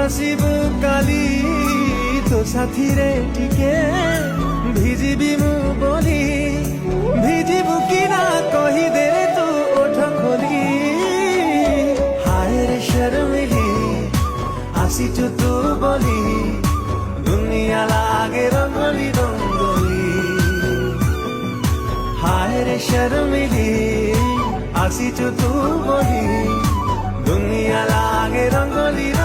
ଆସିବୁ କାଲି ତୋ ସାଥିରେ ଟିକେ ଭିଜିବି ମୁଁ ବୋଲି ଭିଜିବୁ କି ନା କହିଦେ ତୁ ଓଠ ଖୋଲି ହାୟ ରେ ଶର୍ମିଲି ଆସିଛୁ ତୁ ବୋଲି ଦୁନିଆ ଲାଗେ ରଙ୍ଗୋଲି ରଙ୍ଗୋଲି হায় রে শর্মিলি আসিছু তু বলি দুনিয়া লাগে রঙ্গলি